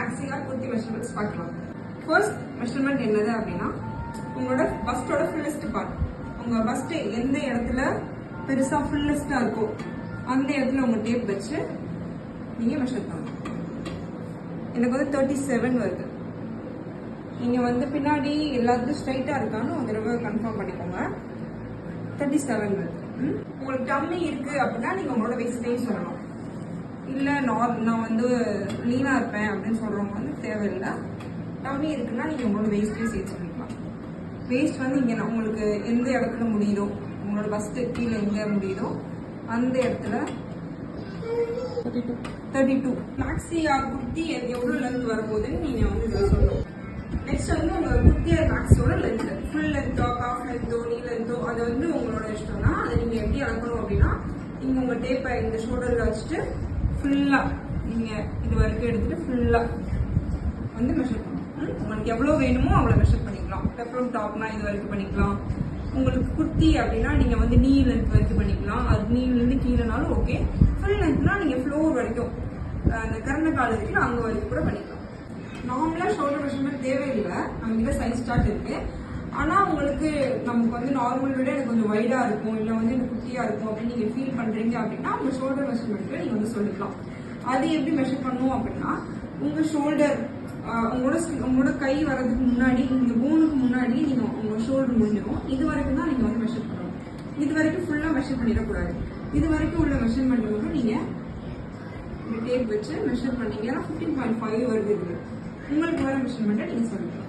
Maxi R kurti measurements பார்க்கலாம். First measurement என்னது அப்படின்னா உங்களோட பஸ்டோட ஃபுல்லஸ்ட் பார்ட். உங்க பஸ்ட் எந்த இடத்துல பெருசா ஃபுல்லஸ்டா இருக்கோ அந்த இடத்துல உங்க டேப் வச்சு நீங்க மெஷர் பண்ணணும். எனக்கு வந்து 37 வருது. நீங்க வந்து பின்னாடி எல்லாத்துக்கும் ஸ்ட்ரைட்டா இருக்கான்னு ஒரு தடவை கன்ஃபார்ம் பண்ணிக்கோங்க. 37 வருது. உங்களுக்கு டம்மி இருக்கு அப்படின்னா நீங்க உங்களோட வெயிட் சேஞ்ச் பண்ணணும். இல்ல நான் வந்து லீனா இருப்பேன் அப்படின்னு சொல்றவங்க வந்து தேவையில்லை. டம்மி இருக்குன்னா நீங்க உங்களோட வெயிஸ்டே சேஞ்ச் பண்ணிக்கலாம். வேஸ்ட் வந்து இங்க உங்களுக்கு எந்த இடத்துல முடியுதோ உங்களோட பஸ்ட் கீழே எங்க முடியுதோ அந்த இடத்துல 32 மேக்ஸி ஆர் குர்த்தி எவ்வளவு லென்த் வரப்போகுதுன்னு நீங்க வந்து இதில் சொல்லணும். நெக்ஸ்ட் வந்து உங்க குர்த்தி ஆர் மேக்ஸியோட லென்த் ஃபுல் லென்த்தோ ஹாஃப் லென்த்தோ நீ லென்த்தோ அது வந்து உங்களோட இஷ்டம் தான். அதை நீங்க எப்படி அளக்கணும் அப்படின்னா நீங்க உங்க டேப்பை இந்த ஷோல்டர்ல வச்சுட்டு ஃபுல்லா நீங்க இது வரைக்கும் எடுத்துட்டு ஃபுல்லா வந்து மெஷர் பண்ணணும். உங்களுக்கு எவ்வளவு வேணுமோ அவ்வளவு மெஷர் பண்ணிக்கலாம். பெப்ரம் டாப்னா இது வரைக்கும் பண்ணிக்கலாம். உங்களுக்கு குர்த்தி அப்படின்னா நீங்க வந்து நீ லென்த் வரைக்கும் பண்ணிக்கலாம். அது நீலேருந்து கீழேனாலும் ஓகே. ஃபுல் லென்த்னா நீங்க ஃப்ளோர் வரைக்கும் அந்த கரண கால் இருக்குல்ல அங்க வரைக்கும் கூட பண்ணிக்கலாம். நார்மலா ஷோல்டர் மெஷர்மெண்ட் தேவையில்லை. நம்ம கிட்ட சைஸ் சார்ட் இருக்கு. ஆனா உங்களுக்கு நமக்கு வந்து நார்மல் விட எனக்கு கொஞ்சம் வைடா இருக்கும் இல்ல வந்து எனக்கு குட்டியா இருக்கும் அப்படின்னு நீங்க ஃபீல் பண்றீங்க அப்படின்னா உங்க ஷோல்டர் மெஷர்மெண்ட்ல நீங்க வந்து சொல்லிக்கலாம். அது எப்படி மெஷர் பண்ணுவோம் அப்படின்னா உங்க ஷோல்டர் உங்களோட கை வர்றதுக்கு முன்னாடி இந்த போனுக்கு முன்னாடி நீங்க உங்க ஷோல்டர் முடிஞ்சிடும். இது வரைக்கும் தான் நீங்க வந்து மெஷர் பண்ணணும். இது வரைக்கும் ஃபுல்லா மெஷர் பண்ணிடக்கூடாது. இது வரைக்கும் உள்ள மெஷர்மெண்ட் மட்டும் நீங்க டேப் வச்சு மெஷர் பண்ணீங்கன்னா 15.5 வருது. உங்களுக்கு வர மெஷர்மெண்ட்டை நீங்க சொல்லுங்க.